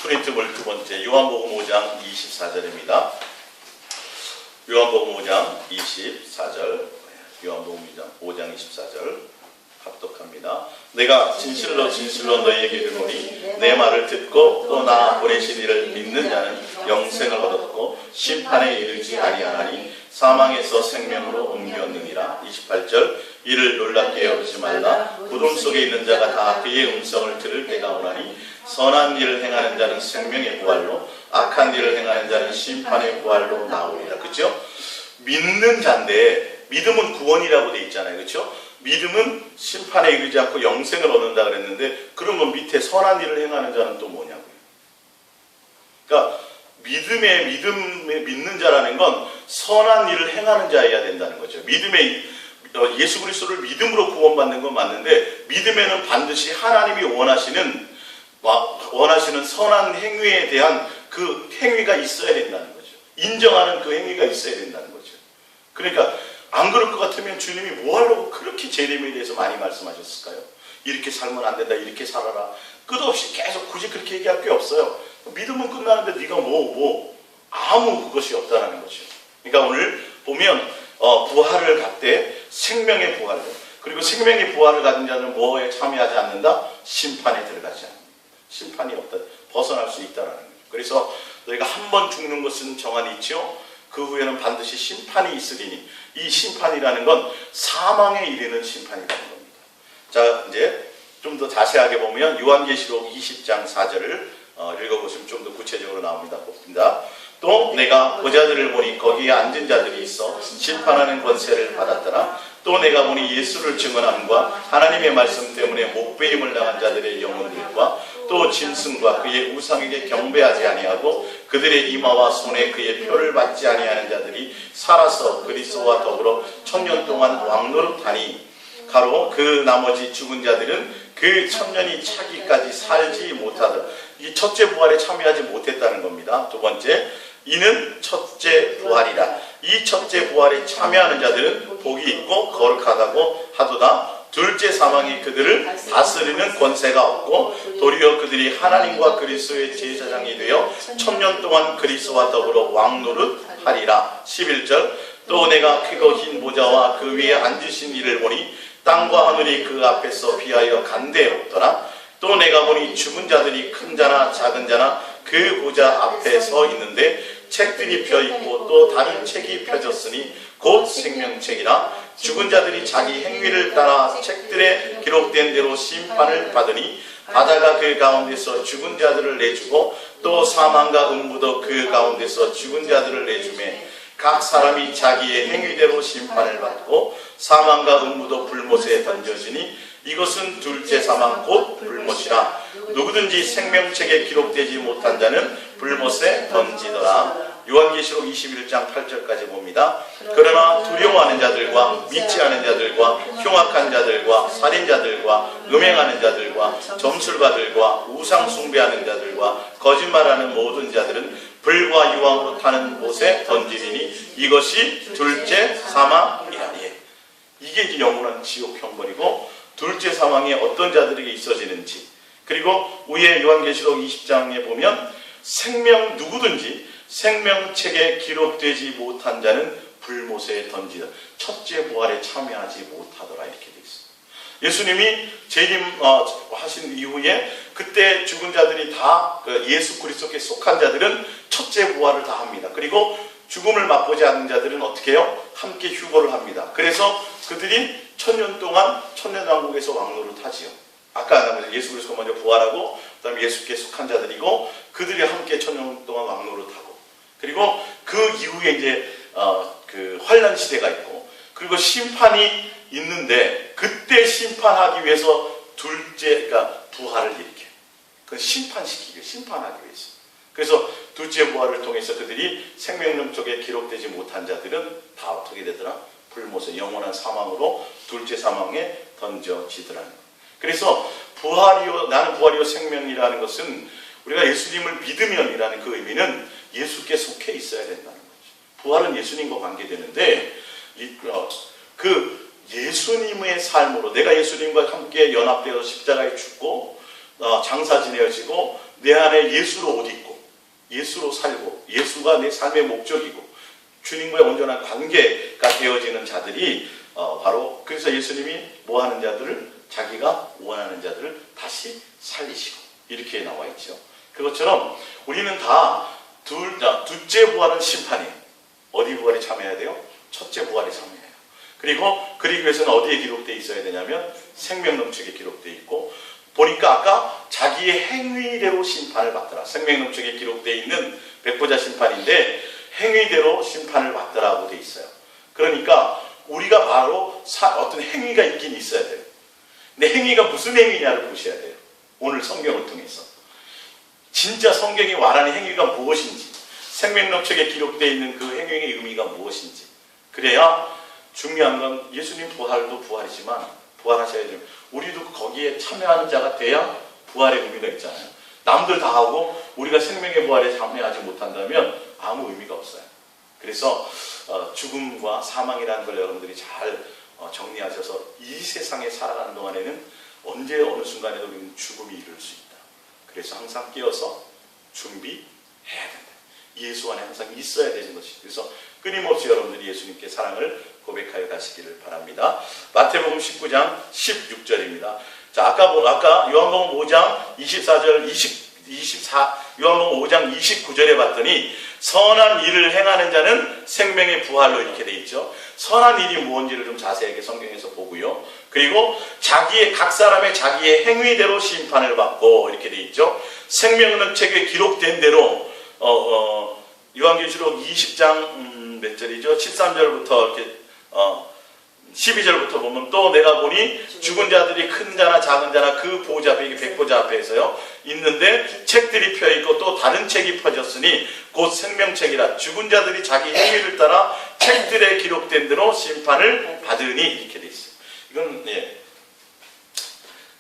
프린트물 두 번째 요한복음 5장 24절입니다. 요한복음 5장 24절, 요한복음 5장 24절 합독합니다. 내가 진실로 진실로 너희에게 이르노니 내 말을 듣고 또 나 보내신 이를 믿는 자는 영생을 얻었고 심판에 이르지 아니하나니 사망에서 생명으로 옮겼느니라. 28절 이를 놀랍게 여기지 말라. 구름 속에 있는 자가 다 그의 음성을 들을 때가 오나니 선한 일을 행하는 자는 생명의 부활로 악한 일을 행하는 자는 심판의 부활로 나오리라. 그렇죠? 믿는 자인데 믿음은 구원이라고 돼 있잖아요. 그렇죠? 믿음은 심판에 이르지 않고 영생을 얻는다 그랬는데 그러면 밑에 선한 일을 행하는 자는 또 뭐냐고요. 그러니까 믿음에 믿는 자라는 건 선한 일을 행하는 자여야 된다는 거죠. 믿음에 예수 그리스도를 믿음으로 구원받는 건 맞는데 믿음에는 반드시 하나님이 원하시는 선한 행위에 대한 그 행위가 있어야 된다는 거죠. 인정하는 그 행위가 있어야 된다는 거죠. 그러니까 안 그럴 것 같으면 주님이 뭐 하려고 그렇게 재림에 대해서 많이 말씀하셨을까요? 이렇게 살면 안 된다, 이렇게 살아라. 끝없이 계속 굳이 그렇게 얘기할 게 없어요. 믿음은 끝나는데 네가 아무 그것이 없다라는 거죠. 그러니까 오늘 보면 부활을 갖되 생명의 부활로, 그리고 생명의 부활을 가진 자는 뭐에 참여하지 않는다? 심판에 들어가지 않는다. 심판이 없다. 벗어날 수 있다라는 거죠. 그래서 너희가 한 번 죽는 것은 정한이 있죠. 그 후에는 반드시 심판이 있으리니 이 심판이라는 건 사망에 이르는 심판이라는 겁니다. 자, 이제 좀 더 자세하게 보면 요한계시록 20장 4절을 읽어보시면 좀 더 구체적으로 나옵니다. 또 내가 보좌들을 보니 거기에 앉은 자들이 있어 심판하는 권세를 받았더라. 또 내가 보니 예수를 증언함과 하나님의 말씀 때문에 목배임을 당한 자들의 영혼들과 또 짐승과 그의 우상에게 경배하지 아니하고 그들의 이마와 손에 그의 표를 받지 아니하는 자들이 살아서 그리스도와 더불어 1000년 동안 왕노릇하니 가로 그 나머지 죽은 자들은 그 1000년이 차기까지 살지 못하더라. 이 첫째 부활에 참여하지 못했다는 겁니다. 두 번째, 이는 첫째 부활이라. 이 첫째 부활에 참여하는 자들은 복이 있고 거룩하다고 하도다. 둘째 사망이 그들을 다스리는 권세가 없고 도리어 그들이 하나님과 그리스도의 제사장이 되어 1000년 동안 그리스도와 더불어 왕노릇하리라. 11절 또 내가 크고 흰 보좌와 그 위에 앉으신 이를 보니 땅과 하늘이 그 앞에서 비하여 간대었더라. 또 내가 보니 죽은 자들이 큰 자나 작은 자나 그 보좌 앞에 서 있는데 책들이 펴있고 또 다른 책이 펴졌으니 곧 생명책이라. 죽은 자들이 자기 행위를 따라 책들에 기록된 대로 심판을 받으니 바다가 그 가운데서 죽은 자들을 내주고 또 사망과 음부도 그 가운데서 죽은 자들을 내주매 각 사람이 자기의 행위대로 심판을 받고 사망과 음부도 불못에 던져지니 이것은 둘째 사망 곧 불못이라. 누구든지 생명책에 기록되지 못한 자는 불못에 던지더라. 요한계시록 21장 8절까지 봅니다. 그러나 두려워하는 자들과 믿지 않은 자들과 흉악한 자들과 살인자들과 음행하는 자들과 점술가들과 우상 숭배하는 자들과 거짓말하는 모든 자들은 불과 유황으로 타는 못에 던지리니 이것이 둘째 사망이라니. 이게 이제 영원한 지옥 형벌이고 둘째 사망에 어떤 자들에게 있어지는지, 그리고 위에 요한계시록 20장에 보면 누구든지 생명책에 기록되지 못한 자는 불못에 던지다. 첫째 부활에 참여하지 못하더라. 이렇게 되어 있습니다. 예수님이 재림하신 이후에 그때 죽은 자들이 다 예수 그리스도께 속한 자들은 첫째 부활을 다 합니다. 그리고 죽음을 맛보지 않는 자들은 어떻게 해요? 함께 휴거를 합니다. 그래서 그들이 1000년 동안 천년왕국에서 왕노릇 하지요. 아까 예수 그리스도가 먼저 부활하고 그다음에 예수께 속한 자들이고 그들이 함께 1000년 동안 왕노릇하고, 그리고 그 이후에 이제 그 환란 시대가 있고, 그리고 심판이 있는데 그때 심판하기 위해서 그러니까 부활을 일으켜요. 그 심판하기 위해서. 그래서 둘째 부활을 통해서 그들이 생명록 속에 기록되지 못한 자들은 다 어떻게 되더라? 불못에 영원한 사망으로 둘째 사망에 던져지더라는 거예요. 그래서 나는 부활이요 생명이라는 것은 우리가 예수님을 믿으면이라는 그 의미는 예수께 속해 있어야 된다는 거죠. 부활은 예수님과 관계되는데 그 예수님의 삶으로 내가 예수님과 함께 연합되어 십자가에 죽고 장사 지내어지고 내 안에 예수로 옷 입고 예수로 살고 예수가 내 삶의 목적이고 주님과의 온전한 관계가 되어지는 자들이 바로 그래서 예수님이 뭐 하는 자들을 자기가 원하는 자들을 다시 살리시고 이렇게 나와 있죠. 그것처럼 우리는 다 둘째 부활은 심판이에요. 어디 부활에 참여해야 돼요? 첫째 부활에 참여해요. 그리고 그리기 위해서는 어디에 기록되어 있어야 되냐면 생명넘축에 기록되어 있고 보니까 아까 자기의 행위대로 심판을 받더라. 생명넘축에 기록되어 있는 백보자 심판인데 행위대로 심판을 받더라고 되어 있어요. 그러니까 우리가 바로 어떤 행위가 있긴 있어야 돼요. 근데 행위가 무슨 행위냐를 보셔야 돼요. 오늘 성경을 통해서. 진짜 성경이 말하는 행위가 무엇인지 생명넘축에 기록되어 있는 그 행위의 의미가 무엇인지 그래야 중요한 건 예수님 부활도 부활이지만 부활하셔야 돼요. 우리도 거기에 참여하는 자가 돼야 부활의 의미가 있잖아요. 남들 다 하고 우리가 생명의 부활에 참여하지 못한다면 아무 의미가 없어요. 그래서 죽음과 사망이라는 걸 여러분들이 잘 정리하셔서 이 세상에 살아가는 동안에는 언제 어느 순간에도 우리는 죽음이 이룰 수 있다. 그래서 항상 깨어서 준비해야 된다. 예수 안에 항상 있어야 되는 것이. 그래서 끊임없이 여러분들이 예수님께 사랑을 고백하여 가시기를 바랍니다. 마태복음 19장 16절입니다. 자, 아까 요한복음 5장 24절, 24, 요한복음 5장 29절에 봤더니 선한 일을 행하는 자는 생명의 부활로 이렇게 돼 있죠. 선한 일이 무엇인지를 좀 자세하게 성경에서 보고요. 그리고 각 사람의 자기의 행위대로 심판을 받고 이렇게 돼 있죠. 생명의 책에 기록된 대로 요한계시록 20장 몇 절이죠? 13절부터 이렇게 12절부터 보면 또 내가 보니 죽은 자들이 큰 자나 작은 자나 그 보좌 앞에 백보좌 앞에서요 있는데 책들이 펴있고 또 다른 책이 펴졌으니 곧 생명책이라 죽은 자들이 자기 행위를 따라 책들에 기록된 대로 심판을 받으니 이렇게 돼 있어요. 이건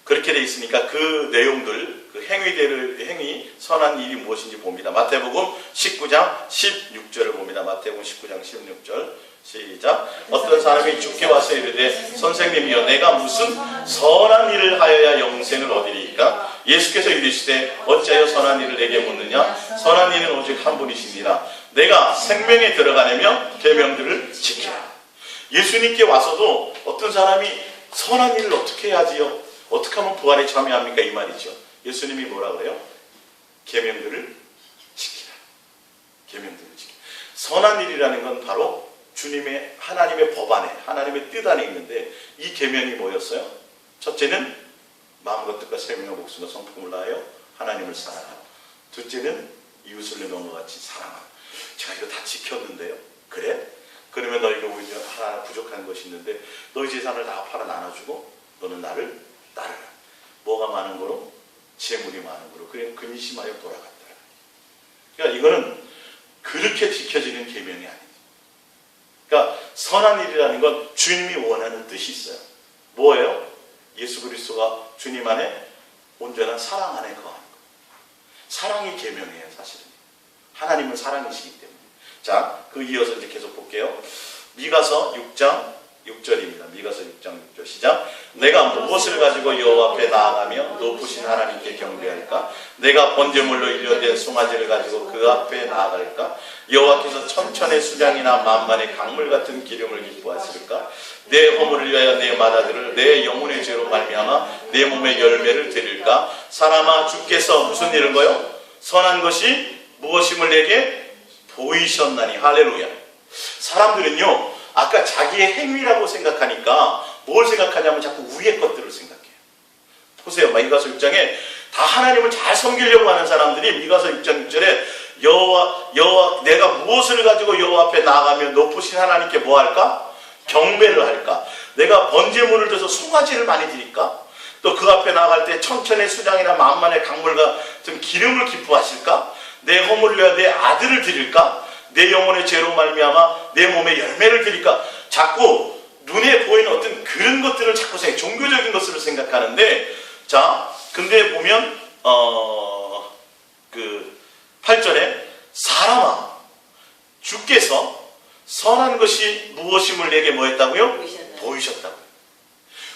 그렇게 돼 있으니까 그 내용들 그 행위 선한 일이 무엇인지 봅니다. 마태복음 19장 16절을 봅니다. 마태복음 19장 16절 시작. 어떤 사람이 주께 와서 이르되 선생님이여 내가 무슨 선한 일을 하여야 영생을 얻으리이까? 예수께서 이르시되 어찌하여 선한 일을 내게 묻느냐? 선한 일은 오직 한 분이시니라. 내가 생명에 들어가려면 계명들을 지키라. 예수님께 와서도 어떤 사람이 선한 일을 어떻게 해야지요? 어떻게 하면 부활에 참여합니까? 이 말이죠. 예수님이 뭐라 그래요? 계명들을 지키라. 계명들을 지키라. 선한 일이라는 건 바로 주님의 하나님의 법 안에 하나님의 뜻 안에 있는데 이 계명이 뭐였어요? 첫째는 마음과 뜻과 생명과 목숨과 성품을 다하여 하나님을 사랑하라. 둘째는 이웃을 내 몸과 같이 사랑하라. 제가 이거 다 지켰는데요. 그래? 그러면 너희가 오히려 하나 부족한 것이 있는데 너희 재산을 다 팔아 나눠주고 너는 나를 따르라. 뭐가 많은 거로? 재물이 많은 거로. 그래 근심하여 돌아갔다. 그러니까 이거는 그렇게 지켜지는 계명이 아닙니다. 그러니까 선한 일이라는 건 주님이 원하는 뜻이 있어요. 뭐예요? 예수 그리스도가 주님 안에 온전한 사랑 안에 거하는 거예요. 사랑이 계명이에요, 사실은. 하나님은 사랑이시기 때문에. 자, 그 이어서 이제 계속 볼게요. 미가서 6장 6절입니다. 미가서 6장 6절 시작. 내가 무엇을 가지고 여호와 앞에 나아가며 높으신 하나님께 경배할까? 내가 번제물로 일련된 송아지를 가지고 그 앞에 나아갈까? 여호와께서 천천의 수장이나 만만의 강물 같은 기름을 기뻐하실까? 내 허물을 위하여 내 마다들을 내 영혼의 죄로 말미암아 내 몸의 열매를 드릴까? 사람아 주께서 무슨 일인 거요? 선한 것이 무엇임을 내게 보이셨나니. 할렐루야. 사람들은요 아까 자기의 행위라고 생각하니까 뭘 생각하냐면 자꾸 위의 것들을 생각해요. 보세요. 미가서 6장에 다 하나님을 잘 섬기려고 하는 사람들이 미가서 6장 6절에 여호와 내가 무엇을 가지고 여호와 앞에 나아가면 높으신 하나님께 뭐 할까? 경배를 할까? 내가 번제물을 들어서 송아지를 많이 드릴까? 또 그 앞에 나아갈 때 천천의 수장이나 만만의 강물 같은 기름을 기뻐하실까? 내 허물을 위하여 내 아들을 드릴까? 내 영혼의 죄로 말미암아 내 몸에 열매를 드릴까? 자꾸 눈에 보이는 어떤 그런 것들을 자꾸 종교적인 것을 생각하는데, 자, 근데 보면 그 8절에 사람아 주께서 선한 것이 무엇임을 내게 뭐 했다고요? 보이셨다고요.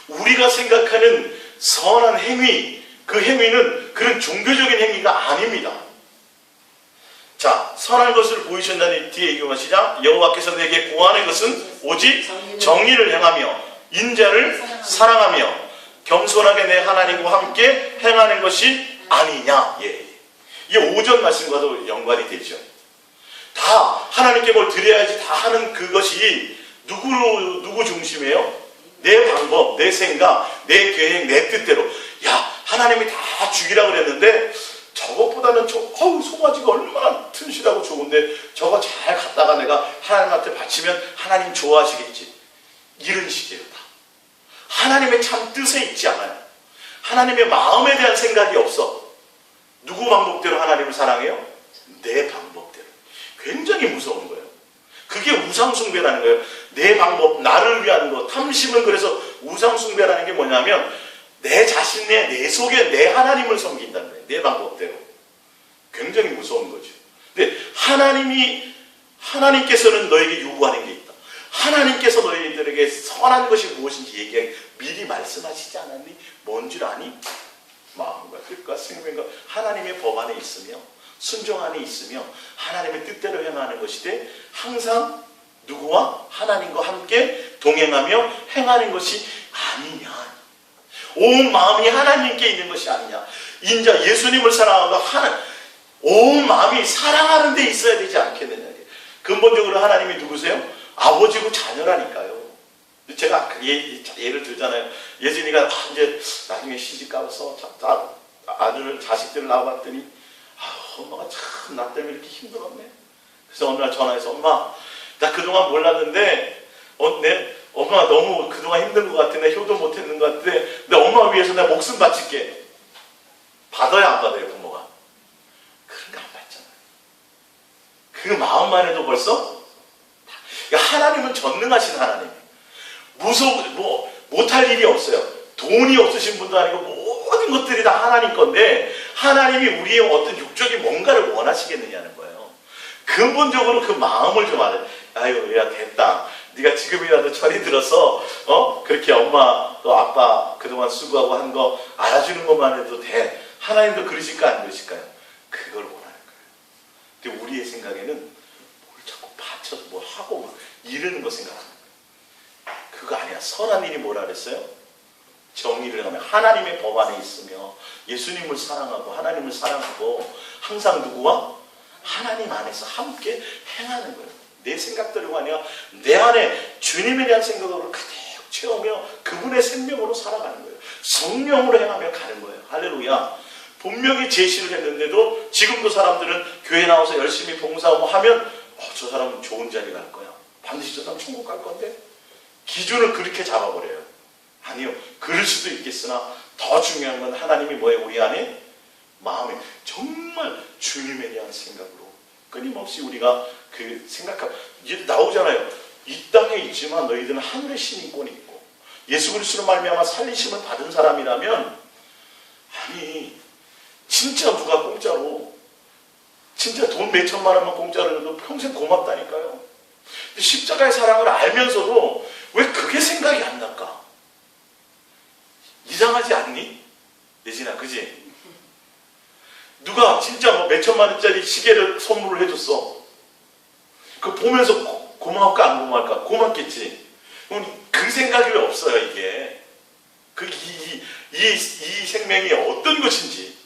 우리가 생각하는 선한 행위, 그 행위는 그런 종교적인 행위가 아닙니다. 자, 선한 것을 보이신다니 뒤에 얘기하시자. 여호와께서 내게 구하는 것은 오직 정의를 행하며 인자를 사랑하며 겸손하게 내 하나님과 함께 행하는 것이 아니냐. 예. 이게 5절 말씀과도 연관이 되죠. 다 하나님께 뭘 드려야지 다 하는 그것이 누구 중심이에요? 내 방법, 내 생각, 내 계획, 내 뜻대로. 야, 하나님이 다 주기라 그랬는데 저것보다는 송아지가 얼마나 튼실하고 좋은데 저거 잘 갖다가 내가 하나님한테 바치면 하나님 좋아하시겠지. 이런 식이에요. 다. 하나님의 참 뜻에 있지 않아요. 하나님의 마음에 대한 생각이 없어. 누구 방법대로 하나님을 사랑해요? 내 방법대로. 굉장히 무서운 거예요. 그게 우상숭배라는 거예요. 내 방법, 나를 위한 거. 탐심은 그래서 우상숭배라는 게 뭐냐면 내 자신의 내 속에 내 하나님을 섬긴다는 거예요. 내 방법대로. 굉장히 무서운 거죠. 근데 하나님께서는 너에게 요구하는 게 있다. 하나님께서 너희들에게 선한 것이 무엇인지 미리 말씀하시지 않았니? 뭔 줄 아니? 마음과 뜻과 생명과 하나님의 법 안에 있으며 순종 안에 있으며 하나님의 뜻대로 행하는 것이되 항상 누구와? 하나님과 함께 동행하며 행하는 것이 아니냐. 온 마음이 하나님께 있는 것이 아니냐. 인자 예수님을 사랑하고 온 마음이 사랑하는 데 있어야 되지 않겠느냐. 근본적으로 하나님이 누구세요? 아버지고 자녀라니까요. 제가 예를 들잖아요. 예진이가 이제 나중에 시집 가서 자식들을 낳아봤더니 엄마가 참 나 때문에 이렇게 힘들었네. 그래서 어느 날 전화해서 엄마 나 그동안 몰랐는데 엄마 너무 그동안 힘든 것 같아. 내가 효도 못했는 것 같아. 근데 엄마 위해서 내가 목숨 바칠게. 받아요 안 받아요 부모가? 그런 거 안 받잖아요. 그 마음만 해도 벌써 하나님은 전능하신 하나님. 못할 일이 없어요. 돈이 없으신 분도 아니고 모든 것들이 다 하나님 건데 하나님이 우리의 어떤 육적인 뭔가를 원하시겠느냐는 거예요. 근본적으로 그 마음을 좀 알아요. 아유 야 됐다. 네가 지금이라도 철이 들어서 그렇게 엄마 또 아빠 그동안 수고하고 한 거 알아주는 것만 해도 돼. 하나님도 그러실까 안 그러실까요? 그걸 원하는 거예요. 근데 우리의 생각에는 뭘 자꾸 바쳐서 뭐 하고 막 이러는 거 생각합니다. 그거 아니야. 선한 일이 뭐라 그랬어요? 정의를 하며 하나님의 법 안에 있으며 예수님을 사랑하고 하나님을 사랑하고 항상 누구와? 하나님 안에서 함께 행하는 거예요. 내 생각대로가 아니라 내 안에 주님에 대한 생각으로 가득 채우며 그분의 생명으로 살아가는 거예요. 성령으로 행하며 가는 거예요. 할렐루야. 분명히 제시를 했는데도 지금도 사람들은 교회 나와서 열심히 봉사하고 하면 저 사람은 좋은 자리 갈 거야. 반드시 저 사람 천국 갈 건데 기준을 그렇게 잡아버려요. 아니요. 그럴 수도 있겠으나 더 중요한 건 하나님이 뭐예요? 우리 안에 마음에 정말 주님에 대한 생각으로 끊임없이 우리가 그 생각하고 이제 나오잖아요. 이 땅에 있지만 너희들은 하늘의 신인권이 있고 예수 그리스도로 말미암아 살리심을 받은 사람이라면 아니 진짜 누가 공짜로 진짜 돈 몇천만 원만 공짜로 줘도 평생 고맙다니까요. 근데 십자가의 사랑을 알면서도 왜 그게 생각이 안 날까? 이상하지 않니? 예진아, 그지? 누가 진짜 뭐 몇천만 원짜리 시계를 선물을 해줬어. 그 보면서 고마울까 안 고마울까? 고맙겠지. 그 생각이 왜 없어요 이게? 이 생명이 어떤 것인지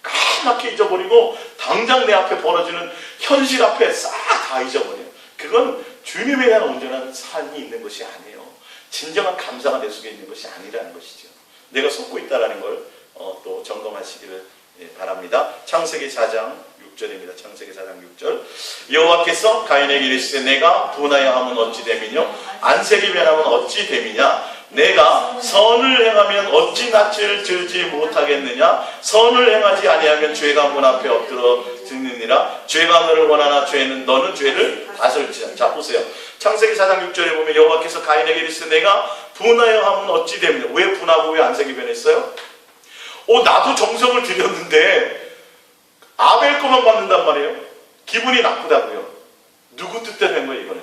까맣게 잊어버리고 당장 내 앞에 벌어지는 현실 앞에 싹 다 잊어버려요. 그건 주님에 대한 온전한 삶이 있는 것이 아니에요. 진정한 감사가 내 속에 있는 것이 아니라는 것이죠. 내가 속고 있다는 걸 또 점검하시기를 바랍니다. 창세기 4장 6절입니다. 창세기 4장 6절. 여호와께서 가인에게 이르시되 내가 분하여 함은 어찌 됨이뇨 안색이 변하면 어찌 됨이냐 내가 선을 행하면 어찌 낯을 들지 못하겠느냐 선을 행하지 아니하면 죄가 문 앞에 엎드러 듣느니라 죄가 너를 원하나 너는 죄를 다스릴지라. 자 보세요. 창세기 4장 6절에 보면 여호와께서 가인에게 이르시되 내가 분하여 함은 어찌 됨이뇨. 왜 분하고 왜 안색이 변했어요? 나도 정성을 들였는데 아벨 거만 받는단 말이에요. 기분이 나쁘다고요. 누구 뜻대로 한 거예요 이거는?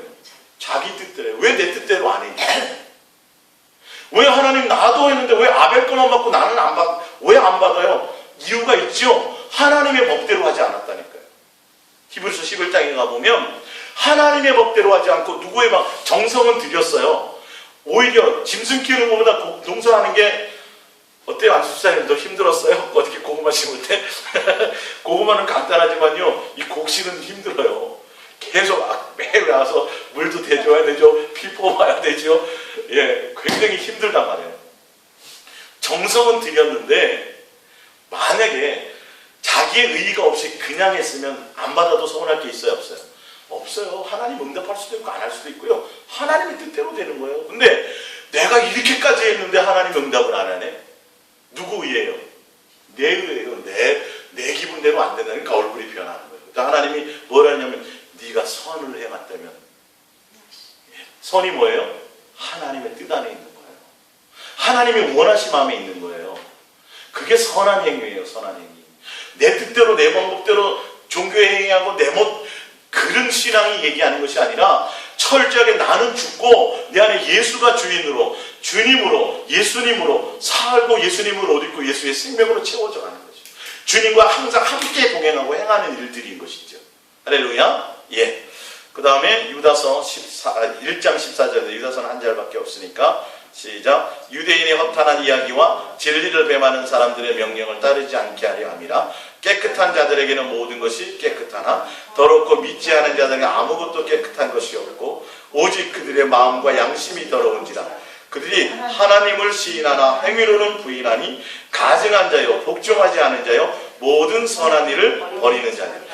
자기 뜻대로. 왜 내 뜻대로 안 해? 왜 하나님 나도 했는데 왜 아벨 거만 받고 나는 안 받고 왜 안 받아요? 이유가 있죠. 하나님의 법대로 하지 않았다니까요. 히브리서 11장에 가보면 하나님의 법대로 하지 않고 누구의 막 정성은 들였어요. 오히려 짐승 키우는 것보다 농사하는 게 어때요? 안수사님 더 힘들었어요? 어떻게 고구마 심을 때? 고구마는 간단하지만요, 이 곡식은 힘들어요. 계속 매일 와서 물도 대줘야 되죠. 피 뽑아야 되죠. 예, 굉장히 힘들단 말이에요. 정성은 들였는데 만약에 자기의 의의가 없이 그냥 했으면 안 받아도 서운할 게 있어요, 없어요? 없어요. 하나님 응답할 수도 있고 안 할 수도 있고요. 하나님의 뜻대로 되는 거예요. 근데 내가 이렇게까지 했는데 하나님 응답을 안 하네? 누구 의예요? 내 의예요. 내 기분대로 안 된다니까 얼굴이 변하는 거예요. 그러니까 하나님이 뭘 하냐면 네가 선을 해왔다면, 선이 뭐예요? 하나님의 뜻 안에 있는 거예요. 하나님이 원하신 마음에 있는 거예요. 그게 선한 행위예요. 선한 행위. 내 뜻대로 내 방법대로 종교의 행위하고 그런 신앙이 얘기하는 것이 아니라 철저하게 나는 죽고 내 안에 예수가 주인으로, 주님으로, 예수님으로 살고 예수님을 옷 입고 예수의 생명으로 채워져 가는 거죠. 주님과 항상 함께 동행하고 행하는 일들인 것이죠. 할렐루야. 예. 그 다음에 유다서 1장 14절에 유다서는 한 절밖에 없으니까 시작. 유대인의 허탄한 이야기와 진리를 배반하는 사람들의 명령을 따르지 않게 하려 함이라. 깨끗한 자들에게는 모든 것이 깨끗하나 더럽고 믿지 않은 자들에게 아무것도 깨끗한 것이 없고 오직 그들의 마음과 양심이 더러운지라. 그들이 하나님을 시인하나 행위로는 부인하니 가증한 자요 복종하지 않은 자요 모든 선한 일을 버리는 자들.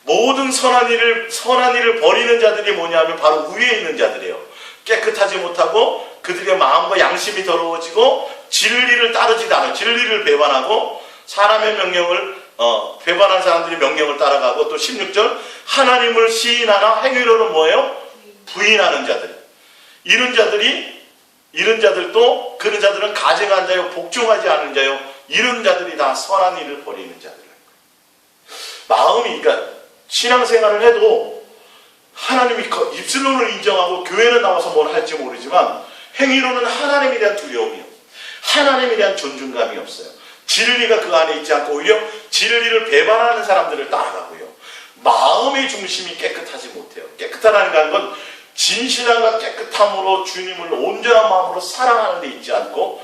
모든 선한 일을 버리는 자들이 뭐냐면 바로 위에 있는 자들이에요. 깨끗하지 못하고 그들의 마음과 양심이 더러워지고 진리를 따르지도 않아요. 진리를 배반하고 사람의 명령을 배반한 사람들이 명령을 따라가고, 또 16절 하나님을 시인하나 행위로는 뭐예요? 부인하는 자들. 이런 자들도 그런 자들은 가증한 자요 복종하지 않은 자요 이런 자들이 다 선한 일을 버리는 자들이에요. 마음이, 그러니까 신앙생활을 해도 하나님이 입술로는 인정하고 교회는 나와서 뭘 할지 모르지만 행위로는 하나님에 대한 두려움이요, 하나님에 대한 존중감이 없어요. 진리가 그 안에 있지 않고 오히려 진리를 배반하는 사람들을 따라가고요. 마음의 중심이 깨끗하지 못해요. 깨끗하다는 건 진실함과 깨끗함으로 주님을 온전한 마음으로 사랑하는 데 있지 않고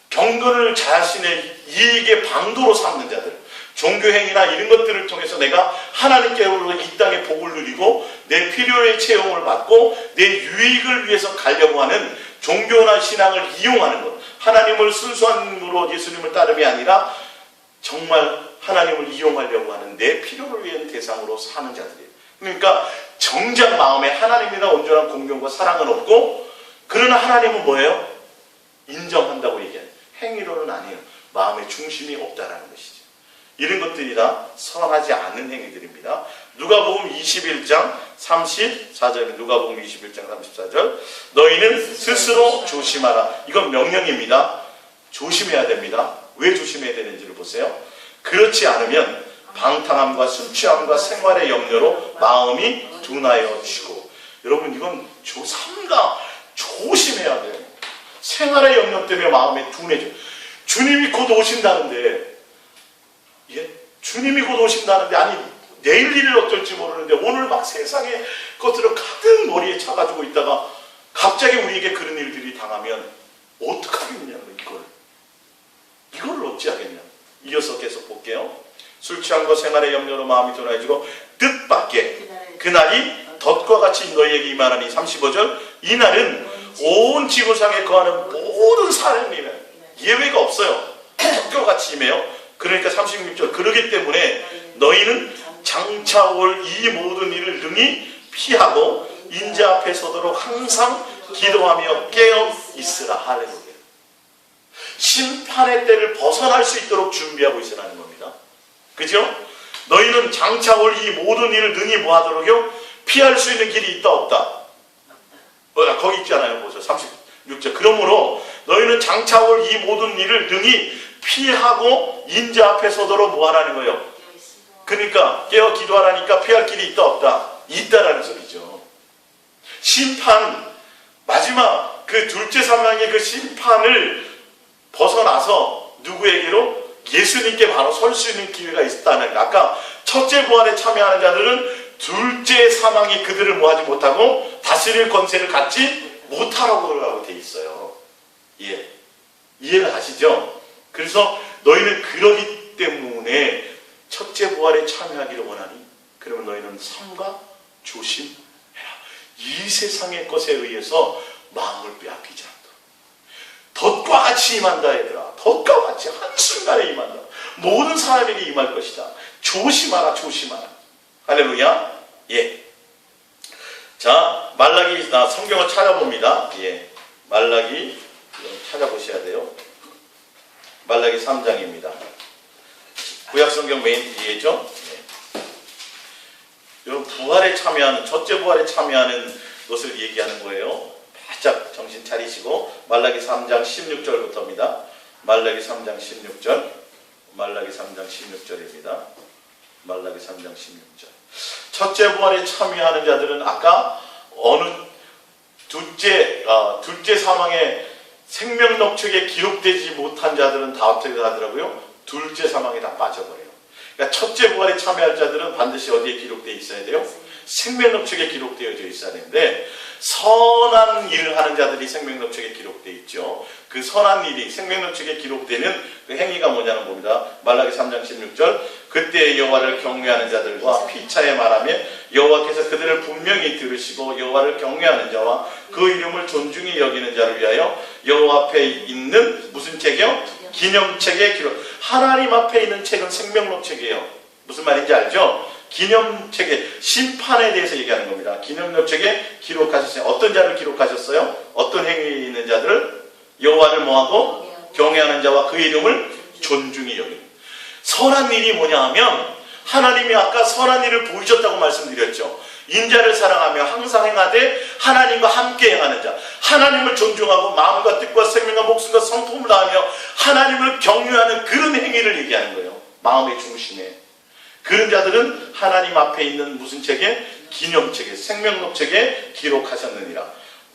경건을 자신의 이익의 방도로 삼는 자들, 종교행위나 이런 것들을 통해서 내가 하나님께로 이 땅에 복을 누리고 내 필요의 채용을 받고 내 유익을 위해서 가려고 하는 종교나 신앙을 이용하는 것, 하나님을 순수함으로 예수님을 따름이 아니라 정말 하나님을 이용하려고 하는 내 필요를 위한 대상으로 사는 자들이에요. 그러니까 정작 마음에 하나님이나 온전한 공경과 사랑은 없고, 그러나 하나님은 뭐예요? 인정한다고 얘기해요. 행위로는 아니에요. 마음의 중심이 없다라는 것이죠. 이런 것들이 다 선하지 않은 행위들입니다. 누가복음 21장 34절, 누가복음 21장 34절, 너희는 스스로 조심하라. 이건 명령입니다. 조심해야 됩니다. 왜 조심해야 되는지를 보세요. 그렇지 않으면 방탕함과 술 취함과 생활의 염려로 마음이 둔하여지고. 여러분, 이건 삼가 조심해야 돼요. 생활의 염려 때문에 마음이 둔해져. 주님이 곧 오신다는데, 예? 주님이 곧 오신다는데, 아니 내일 일을 어떨지 모르는데 오늘 막 세상의 것들을 가득 머리에 차가지고 있다가 갑자기 우리에게 그런 일들이 당하면 어떡하겠냐고. 이걸 어찌하겠냐. 이어서 계속 볼게요. 술 취함과 생활의 염려로 마음이 둔해지고 뜻밖의 그날이 덫과 같이 너희에게 임하나니. 35절 이날은 온 지구상에 거하는 모든 사람이면 예외가 없어요. 덫과 같이 임해요. 그러니까 36절 그러기 때문에 너희는 장차 올 이 모든 일을 능히 피하고 인자 앞에 서도록 항상 기도하며 깨어 있으라. 할렐루야. 심판의 때를 벗어날 수 있도록 준비하고 있으라는 겁니다. 그죠? 너희는 장차 올 이 모든 일을 능히 뭐하도록요? 피할 수 있는 길이 있다 없다? 거기 있잖아요. 보세요. 36절 그러므로 너희는 장차 올 이 모든 일을 능히 피하고 인자 앞에 서도록 뭐하라는 거예요? 그러니까 깨어 기도하라니까 피할 길이 있다 없다? 있다라는 소리죠. 심판, 마지막 그 둘째 사망의 그 심판을 벗어나서 누구에게로? 예수님께 바로 설 수 있는 기회가 있다는 거. 아까 첫째 부활에 참여하는 자들은 둘째 사망이 그들을 뭐하지 못하고 다스릴 권세를 갖지 못하라고 돼 있어요. 예, 이해가 가시죠? 그래서 너희는 그러기 때문에 첫째 부활에 참여하기를 원하니 그러면 너희는 삼가 조심해라. 이 세상의 것에 의해서 마음을 빼앗기지 않다. 덫과 같이 임한다 얘들아. 덫과 같이 한순간에 임한다. 모든 사람에게 임할 것이다. 조심하라 조심하라. 할렐루야. 예. 자, 말라기 성경을 찾아봅니다. 예. 말라기 찾아보셔야 돼요. 말라기 3장입니다. 구약성경 메인 뒤에죠. 예. 여러분 부활에 참여하는 첫째 부활에 참여하는 것을 얘기하는 거예요. 바짝 정신 차리시고 말라기 3장 16절부터입니다. 말라기 3장 16절. 말라기 3장 16절입니다. 말라기 3장 16절. 첫째 부활에 참여하는 자들은 아까 어느 둘째 사망에 생명록책에 기록되지 못한 자들은 다 어떻게 하더라고요? 둘째 사망에 다 빠져버려요. 그러니까 첫째 부활에 참여할 자들은 반드시 어디에 기록되어 있어야 돼요? 생명록책에 기록되어져 있어야 되는데 선한 일을 하는 자들이 생명록책에 기록되어 있죠. 그 선한 일이 생명록책에 기록되는 그 행위가 뭐냐는 겁니다. 말라기 3장 16절. 그때 여호와를 경외하는 자들과 피차에 말하며 여호와께서 그들을 분명히 들으시고 여호와를 경외하는 자와 그 이름을 존중히 여기는 자를 위하여 여호와 앞에 있는 무슨 책이요? 기념책에 기록. 하나님 앞에 있는 책은 생명록책이에요. 무슨 말인지 알죠? 기념책에 심판에 대해서 얘기하는 겁니다. 기념록책에 기록하셨어요. 어떤 자를 기록하셨어요? 어떤 행위에 있는 자들을? 여호와를 뭐하고? 경외하는 자와 그 이름을 존중히 여기는. 선한 일이 뭐냐 하면 하나님이 아까 선한 일을 보이셨다고 말씀드렸죠. 인자를 사랑하며 항상 행하되 하나님과 함께 행하는 자, 하나님을 존중하고 마음과 뜻과 생명과 목숨과 성품을 다하며 하나님을 경외하는 그런 행위를 얘기하는 거예요. 마음의 중심에. 그런 자들은 하나님 앞에 있는 무슨 책에? 기념책에, 생명록책에 기록하셨느니라.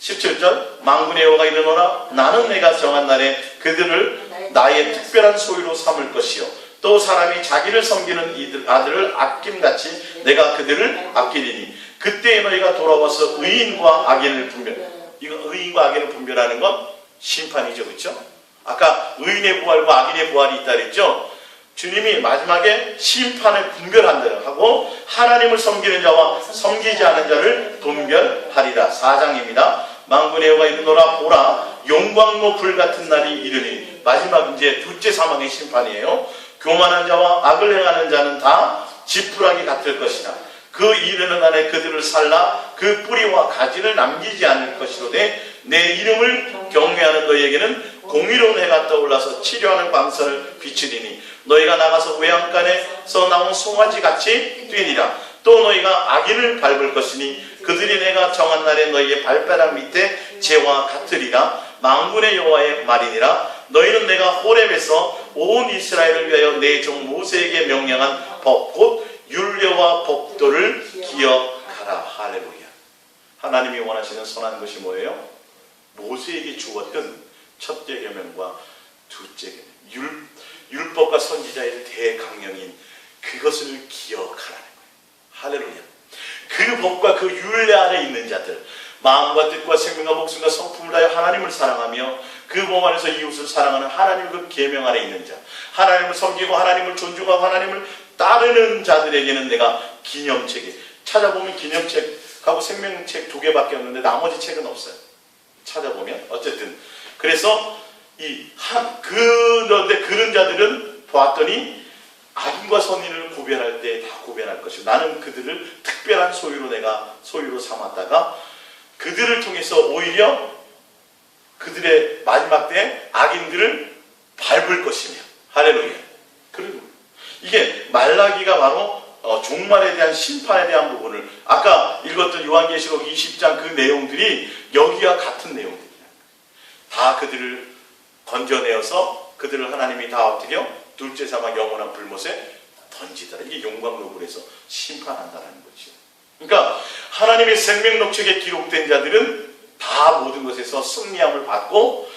17절. 만군의 여호와가 이르노라 나는 내가 정한 날에 그들을 나의 특별한 소유로 삼을 것이요 또 사람이 자기를 섬기는 아들을 아낌같이 내가 그들을 아끼리니 그때에 너희가 돌아와서 의인과 악인을 분별. 이거 의인과 악인을 분별하는 건 심판이죠. 그렇죠? 아까 의인의 부활과 악인의 부활이 있다 그랬죠? 주님이 마지막에 심판을 분별한다고 하고 하나님을 섬기는 자와 섬기지 않은 자를 분별하리라. 4장입니다. 만군의 여호와가 이르노라 보라 용광로 불같은 날이 이르니. 마지막 이제 둘째 사망의 심판이에요. 교만한 자와 악을 행하는 자는 다 지푸라기 같을 것이라. 그 이르는 날에 그들을 살라 그 뿌리와 가지를 남기지 않을 것이로되 내 이름을 경외하는 너희에게는 공의로운 해가 떠올라서 치료하는 광선을 비추리니 너희가 나가서 외양간에서 나온 송아지같이 뛰니라. 또 너희가 악인을 밟을 것이니 그들이 내가 정한 날에 너희의 발바닥 밑에 재와 같으리라. 만군의 여호와의 말이니라. 너희는 내가 호렙에서 온 이스라엘을 위하여 내 종 모세에게 명령한 법 곧 율례와 법도를 기억하라. 할렐루야. 하나님이 원하시는 선한 것이 뭐예요? 모세에게 주었던 첫째 계명과 둘째 계명, 율법과 선지자의 대강령인 그것을 기억하라는 거예요. 할렐루야. 그 법과 그 율례 안에 있는 자들, 마음과 뜻과 생명과 목숨과 성품을 다하여 하나님을 사랑하며 그 법 안에서 이웃을 사랑하는 하나님 그 계명 안에 있는 자, 하나님을 섬기고 하나님을 존중하고 하나님을 따르는 자들에게는 내가 기념책에 찾아보면 기념책하고 생명책 2개밖에 없는데 나머지 책은 없어요. 찾아보면 어쨌든 그래서 그런데 그런 자들은 보았더니 악인과 선인을 구별할 때 다 구별할 것이고 나는 그들을 특별한 소유로 삼았다가 그들을 통해서 오히려 그들의 마지막 때 악인들을 밟을 것이며. 할렐루야. 그리고 이게 말라기가 바로 종말에 대한 심판에 대한 부분을 아까 읽었던 요한계시록 20장 그 내용들이 여기와 같은 내용들이에요. 다 그들을 건져내어서 그들을 하나님이 다 어떻게 해요? 둘째 사망 영원한 불못에 던지더라. 이게 용광로불에서 심판한다는 거죠. 그러니까 하나님의 생명록책에 기록된 자들은 다 모든 것에서 승리함을 받고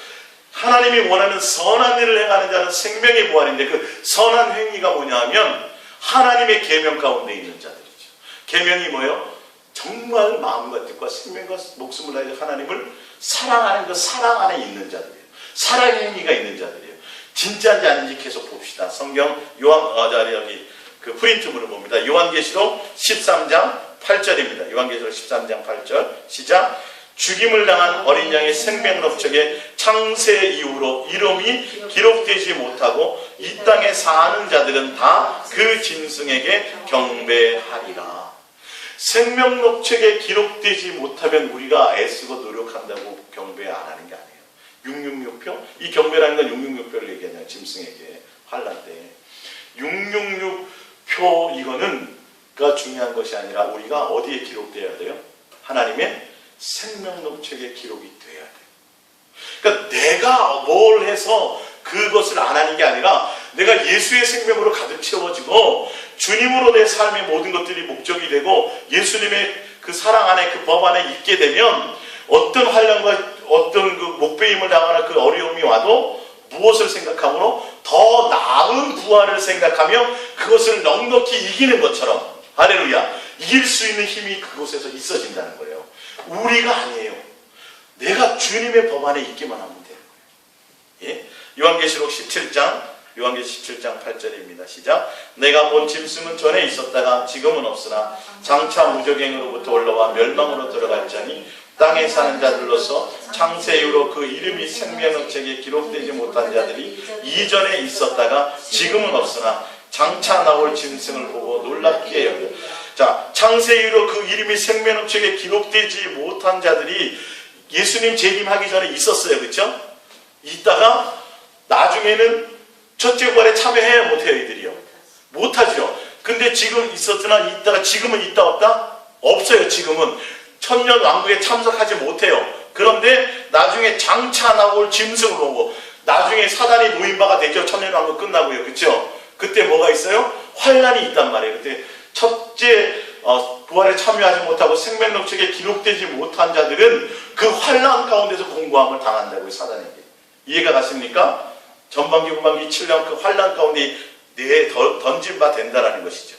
하나님이 원하는 선한 일을 행하는 자는 생명의 부활인데 그 선한 행위가 뭐냐 하면 하나님의 계명 가운데 있는 자들이죠. 계명이 뭐예요? 정말 마음과 뜻과 생명과 목숨을 다해 하나님을 사랑하는 그 사랑 안에 있는 자들이에요. 사랑의 행위가 있는 자들이에요. 진짜인지 아닌지 계속 봅시다. 성경 여기 그 프린트물을 봅니다. 요한계시록 13장 8절입니다. 요한계시록 13장 8절 시작. 죽임을 당한 어린 양의 생명록책에 창세 이후로 이름이 기록되지 못하고 이 땅에 사는 자들은 다 그 짐승에게 경배하리라. 생명록책에 기록되지 못하면 우리가 애쓰고 노력한다고 경배 안 하는 게 아니에요. 666표? 이 경배라는 건 666표를 얘기하잖아요. 짐승에게 환란 때 666표 이거는 가 중요한 것이 아니라 우리가 어디에 기록되어야 돼요? 하나님의 생명록책에 기록이 돼야 돼요. 그러니까 내가 뭘 해서 그것을 안 하는 게 아니라 내가 예수의 생명으로 가득 채워지고 주님으로 내 삶의 모든 것들이 목적이 되고 예수님의 그 사랑 안에 그 법 안에 있게 되면 어떤 환난과 어떤 그 목배임을 당하는 그 어려움이 와도 무엇을 생각함으로 더 나은 부활을 생각하며 그것을 넉넉히 이기는 것처럼 할렐루야 이길 수 있는 힘이 그곳에서 있어진다는 거예요. 우리가 아니에요. 내가 주님의 법 안에 있기만 하면 되는 거예요. 예? 요한계시록 17장 8절입니다. 시작. 내가 본 짐승은 전에 있었다가 지금은 없으나 장차 무적행으로부터 올라와 멸망으로 들어갈 자니 땅에 사는 자들로서 창세 이후로 그 이름이 생명록책에 기록되지 못한 자들이 이전에 있었다가 지금은 없으나 장차 나올 짐승을 보고 놀랍게 여겨. 자, 창세 이후로 그 이름이 생명록책에 기록되지 못한 자들이 예수님 재림하기 전에 있었어요. 그렇죠? 있다가 나중에는 첫째 부활에 참여해야 못해요. 이들이요. 못하죠. 근데 지금 있었으나 있다가 지금은 있다 없다? 없어요. 지금은 천년 왕국에 참석하지 못해요. 그런데 나중에 장차 나올 짐승을 보고 나중에 사단이 노인바가 되죠. 천년 왕국 끝나고요. 그렇죠? 그때 뭐가 있어요? 환란이 있단 말이에요. 그때 첫째 부활에 참여하지 못하고 생명록책에 기록되지 못한 자들은 그 환란 가운데서 공고함을 당한다고요. 사단에게. 이해가 가십니까? 전반기 후반기 7년 그 환란 가운데 내에 던진 바 된다라는 것이죠.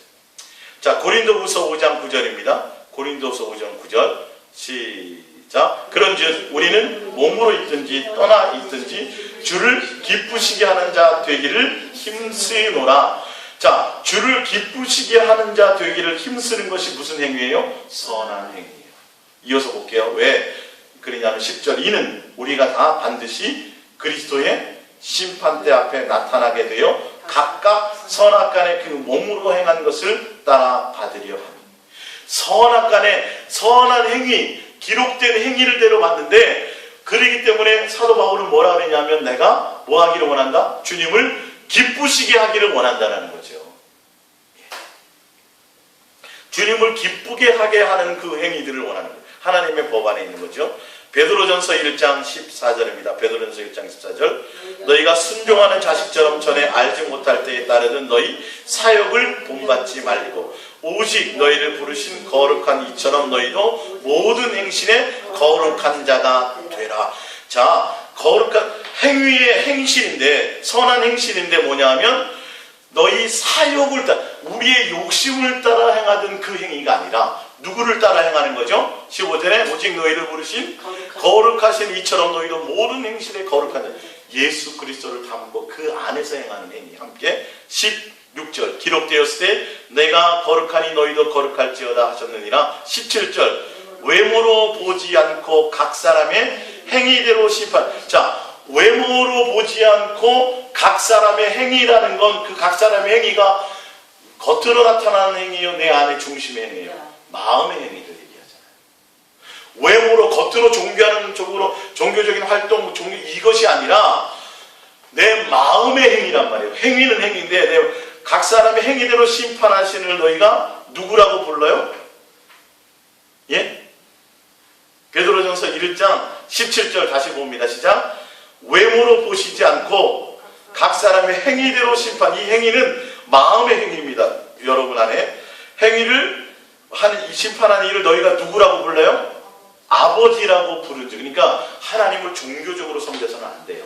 자, 고린도후서 5장 9절입니다. 고린도서 5장 9절 시작. 그런즉 우리는 몸으로 있든지 떠나 있든지 주를 기쁘시게 하는 자 되기를 힘쓰노라. 자, 주를 기쁘시게 하는 자 되기를 힘쓰는 것이 무슨 행위예요? 선한 행위예요. 이어서 볼게요. 왜 그러냐면 10절 이는 우리가 다 반드시 그리스도의 심판대 앞에 나타나게 되어 각각 선악간에 그 몸으로 행한 것을 따라 받으려 합니다. 선악간에 선한 행위, 기록된 행위를 대로 받는데 그러기 때문에 사도 바울은 뭐라 그러냐면 내가 뭐 하기를 원한다? 주님을 기쁘시게 하기를 원한다는 거죠. 주님을 기쁘게 하게 하는 그 행위들을 원하는 거예요. 하나님의 법 안에 있는 거죠. 베드로전서 1장 14절입니다. 베드로전서 1장 14절 너희가 순종하는 자식처럼 전에 알지 못할 때에 따르던 너희 사역을 본받지 말고 오직 너희를 부르신 거룩한 이처럼 너희도 모든 행실에 거룩한 자가 되라. 자, 거룩한 행위의 행실인데 선한 행실인데 뭐냐 하면 너희 사욕을 따라 우리의 욕심을 따라 행하던 그 행위가 아니라 누구를 따라 행하는 거죠? 15절에 오직 너희를 부르신 거룩하신 이처럼 너희도 모든 행실에 거룩한 자 예수 그리스도를 담고 그 안에서 행하는 행위 함께 16절 기록되었을 때 내가 거룩하니 너희도 거룩할지어다 하셨느니라. 17절 외모로 보지 않고 각 사람의 행위대로 심판. 자, 외모로 보지 않고 각 사람의 행위라는 건 그 각 사람의 행위가 겉으로 나타나는 행위요, 내 안의 중심의 행위요, 마음의 행위를 얘기하잖아요. 외모로 겉으로 종교하는 쪽으로 종교적인 활동, 이것이 아니라 내 마음의 행위란 말이에요. 행위는 행위인데 각 사람의 행위대로 심판하시는 너희가 누구라고 불러요? 예? 베드로전서 1장 17절 다시 봅니다. 시작. 외모로 보시지 않고 각 사람의 행위대로 심판. 이 행위는 마음의 행위입니다. 여러분 안에 행위를 심판하는 일을 너희가 누구라고 불러요? 아버지라고 부르죠. 그러니까 하나님을 종교적으로 섬겨서는 안 돼요.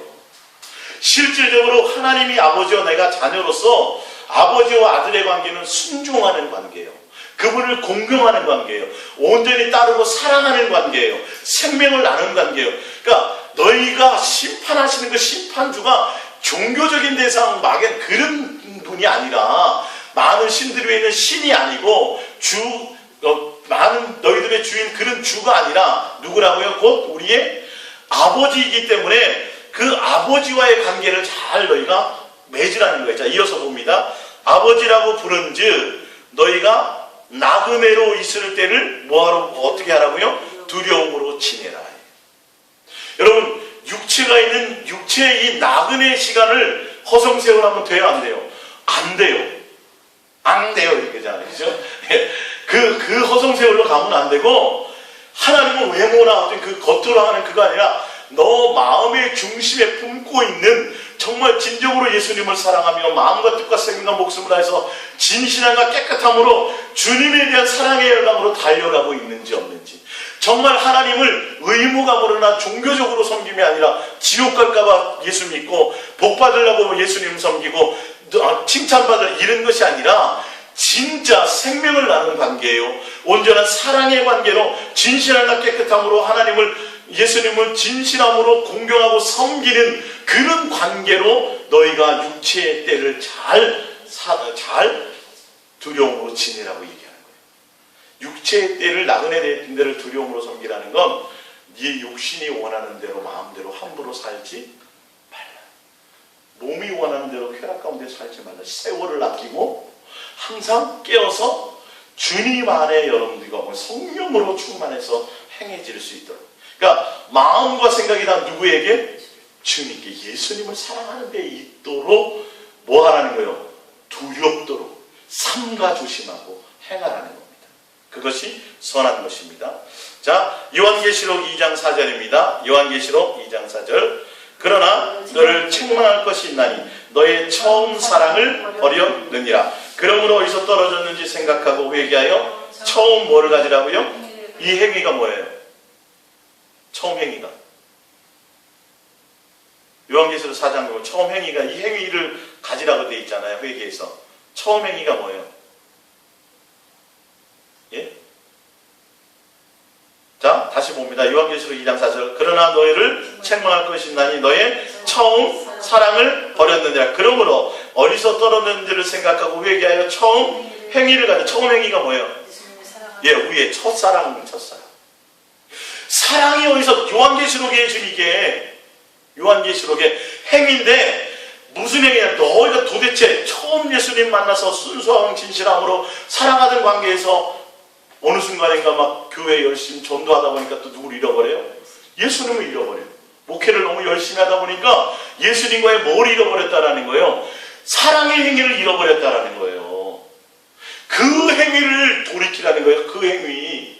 실질적으로 하나님이 아버지와 내가 자녀로서 아버지와 아들의 관계는 순종하는 관계예요. 그분을 공경하는 관계예요. 온전히 따르고 사랑하는 관계예요. 생명을 나누는 관계예요. 그러니까 너희가 심판하시는 그 심판주가 종교적인 대상 막연 그런 분이 아니라 많은 신들 위에 있는 신이 아니고 많은 너희들의 주인 그런 주가 아니라 누구라고요? 곧 우리의 아버지이기 때문에 그 아버지와의 관계를 잘 너희가 맺으라는 거예요. 자, 이어서 봅니다. 아버지라고 부른즉 너희가 나그네로 있을 때를 뭐하러 어떻게 하라고요? 두려움으로 지내라. 여러분 육체가 있는 육체의 이 나그네 시간을 허송세월하면 돼요, 안 돼요? 안 돼요. 안 돼요, 이렇게잖아요, 그죠? 그 허송세월로 가면 안 되고 하나님은 외모나 어떤 그 겉으로 하는 그거 아니라 너 마음의 중심에 품고 있는 정말 진정으로 예수님을 사랑하며 마음과 뜻과 생명과 목숨을 다해서 진실함과 깨끗함으로 주님에 대한 사랑의 열망으로 달려가고 있는지 없는지, 정말 하나님을 의무감으로나 종교적으로 섬김이 아니라 지옥 갈까봐 예수 믿고 복 받으려고 예수님 섬기고 칭찬받을 이런 것이 아니라 진짜 생명을 나누는 관계예요. 온전한 사랑의 관계로 진실함과 깨끗함으로 하나님을 예수님을 진실함으로 공경하고 섬기는 그런 관계로 너희가 육체의 때를 잘 두려움으로 지내라고 얘기하는 거예요. 육체의 때를 나그네 때를 두려움으로 섬기라는 건 네 욕심이 원하는 대로 마음대로 함부로 살지 말라. 몸이 원하는 대로 쾌락 가운데 살지 말라. 세월을 아끼고 항상 깨어서 주님 안에 여러분들과 성령으로 충만해서 행해질 수 있도록. 그러니까 마음과 생각이 다 누구에게? 주님께, 예수님을 사랑하는 데 있도록 뭐 하라는 거예요? 두렵도록 삼가 조심하고 행하라는 겁니다. 그것이 선한 것입니다. 자, 요한계시록 2장 4절입니다. 요한계시록 2장 4절. 그러나 너를 책망할 것이 있나니 너의 처음 사랑을 버렸느니라. 그러므로 어디서 떨어졌는지 생각하고 회개하여 처음 뭐를 가지라고요? 이 행위가 뭐예요? 처음 행위가. 요한계시록 4장 보면 처음 행위가 이 행위를 가지라고 되어 있잖아요. 회개에서. 처음 행위가 뭐예요? 예? 자, 다시 봅니다. 요한계시록 2장 4절. 그러나 너희를 책망할 것이 있나니 너의 처음 사랑을 버렸느니라. 그러므로 어디서 떨어졌는지를 생각하고 회개하여 처음 행위를 가져. 처음 행위가 뭐예요? 예, 우리의 첫사랑. 사랑이 어디서 요한계시록에 지금 이게 요한계시록의 행위인데 무슨 행위냐? 너희가 도대체 처음 예수님 만나서 순수하고 진실함으로 사랑하던 관계에서 어느 순간인가 막 교회 열심히 전도하다 보니까 또 누구를 잃어버려요? 예수님을 잃어버려요. 목회를 너무 열심히 하다 보니까 예수님과의 뭘 잃어버렸다라는 거예요? 사랑의 행위를 잃어버렸다라는 거예요. 그 행위를 돌이키라는 거예요. 그 행위.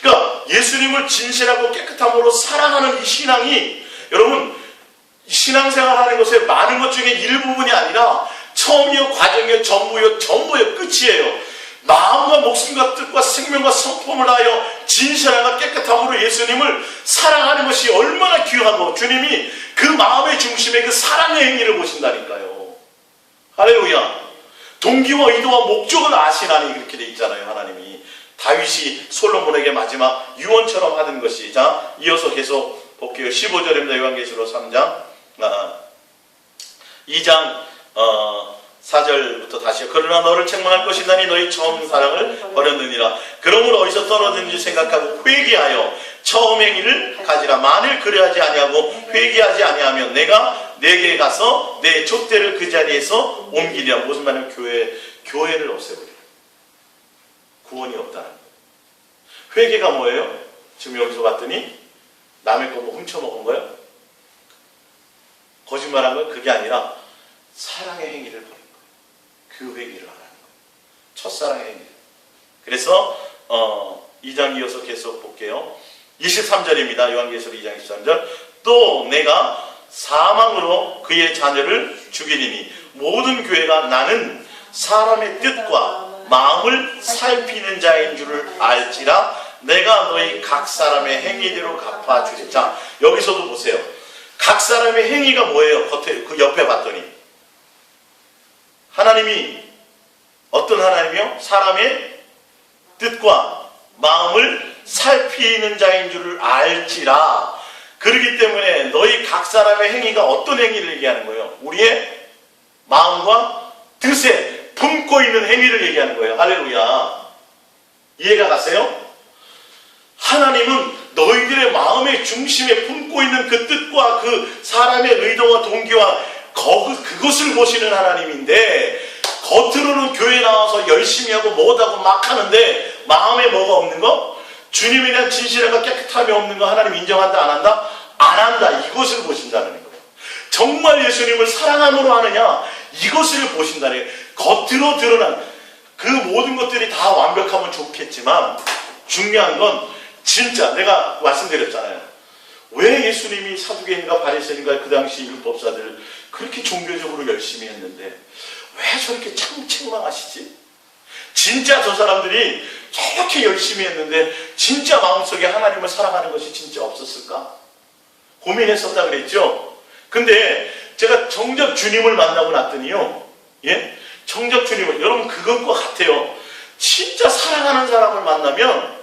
그러니까 예수님을 진실하고 깨끗함으로 사랑하는 이 신앙이, 여러분 신앙생활 하는 것에 많은 것 중에 일부분이 아니라 처음이요, 과정이요, 전부요, 끝이에요. 마음과 목숨과 뜻과 생명과 성품을 하여 진실함과 깨끗함으로 예수님을 사랑하는 것이 얼마나 귀하고 주님이 그 마음의 중심에 그 사랑의 행위를 보신다니까요. 할렐루야. 동기와 의도와 목적을 아시나니 그렇게 돼 있잖아요. 하나님이 다윗이 솔로몬에게 마지막 유언처럼 하던 것이. 자, 이어서 계속 볼게요. 15절입니다. 요한계시록 3장 2장 4절부터 다시요. 그러나 너를 책망할 것이 있나니 너희 처음 사랑을 버렸느니라. 그러므로 어디서 떨어졌는지 생각하고 회개하여 처음 행위를 가지라. 만일 그래하지 아니하고 회개하지 아니하면 내가 내게 가서 내 촛대를 그 자리에서 옮기랴. 무슨 말이냐면 교회를 없애버려. 구원이 없다는 거예요. 회개가 뭐예요? 지금 여기서 봤더니 남의 거 뭐 훔쳐먹은 거예요? 거짓말한 거예요? 그게 아니라 사랑의 행위를 버린 거예요. 그 회개를 하라는 거예요. 첫사랑의 행위. 그래서 2장 이어서 계속 볼게요. 23절입니다. 요한계시록 2장 23절. 또 내가 사망으로 그의 자녀를 죽이리니 모든 교회가 나는 사람의 뜻과 마음을 살피는 자인 줄을 알지라. 내가 너희 각 사람의 행위대로 갚아주리. 자, 여기서도 보세요. 각 사람의 행위가 뭐예요? 겉에 그 옆에 봤더니 하나님이 어떤 하나님이요? 사람의 뜻과 마음을 살피는 자인 줄을 알지라. 그렇기 때문에 너희 각 사람의 행위가 어떤 행위를 얘기하는 거예요? 우리의 마음과 뜻에 품고 있는 행위를 얘기하는 거예요. 할렐루야. 이해가 가세요? 하나님은 너희들의 마음의 중심에 품고 있는 그 뜻과 그 사람의 의도와 동기와 그것을 보시는 하나님인데, 겉으로는 교회 나와서 열심히 하고 뭐하고 막 하는데 마음에 뭐가 없는 거? 주님에 대한 진실함과 깨끗함이 없는 거 하나님 인정한다 안 한다? 안 한다. 이것을 보신다는 거예요. 정말 예수님을 사랑함으로 하느냐? 이것을 보신다는 거예요. 겉으로 드러난 그 모든 것들이 다 완벽하면 좋겠지만 중요한 건 진짜 내가 말씀드렸잖아요. 왜 예수님이 사두개인과 바리새인과 그 당시 율법사들 그렇게 종교적으로 열심히 했는데 왜 저렇게 책망하시지? 진짜 저 사람들이 저렇게 열심히 했는데 진짜 마음속에 하나님을 사랑하는 것이 진짜 없었을까? 고민했었다 그랬죠. 근데 제가 정작 주님을 만나고 났더니요, 예? 정작 주님을, 여러분 그것과 같아요. 진짜 사랑하는 사람을 만나면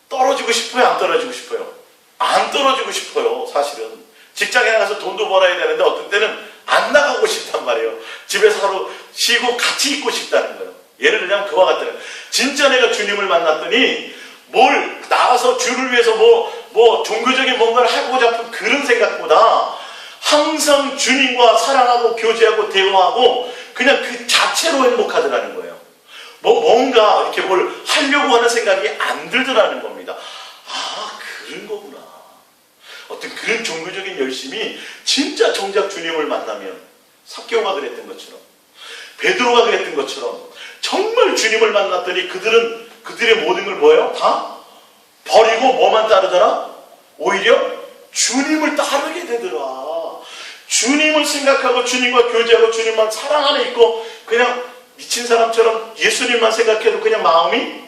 떨어지고 싶어요? 안 떨어지고 싶어요? 안 떨어지고 싶어요. 사실은 직장에 나가서 돈도 벌어야 되는데 어떤 때는 안 나가고 싶단 말이에요. 집에서 하루 쉬고 같이 있고 싶다는 거예요. 예를 들면 그와 같다는, 진짜 내가 주님을 만났더니 뭘 나가서 주를 위해서 뭐 종교적인 뭔가를 하고자 하는 그런 생각보다 항상 주님과 사랑하고 교제하고 대화하고 그냥 그 자체로 행복하더라는 거예요. 뭔가 이렇게 뭘 하려고 하는 생각이 안 들더라는 겁니다. 아, 그런 거구나. 어떤 그런 종교적인 열심이 진짜 정작 주님을 만나면, 삭개오가 그랬던 것처럼, 베드로가 그랬던 것처럼 정말 주님을 만났더니 그들의 모든 걸 뭐예요? 다 버리고 뭐만 따르더라? 오히려 주님을 따르게 되더라. 주님을 생각하고 주님과 교제하고 주님만 사랑 안에 있고 그냥 미친 사람처럼 예수님만 생각해도 그냥 마음이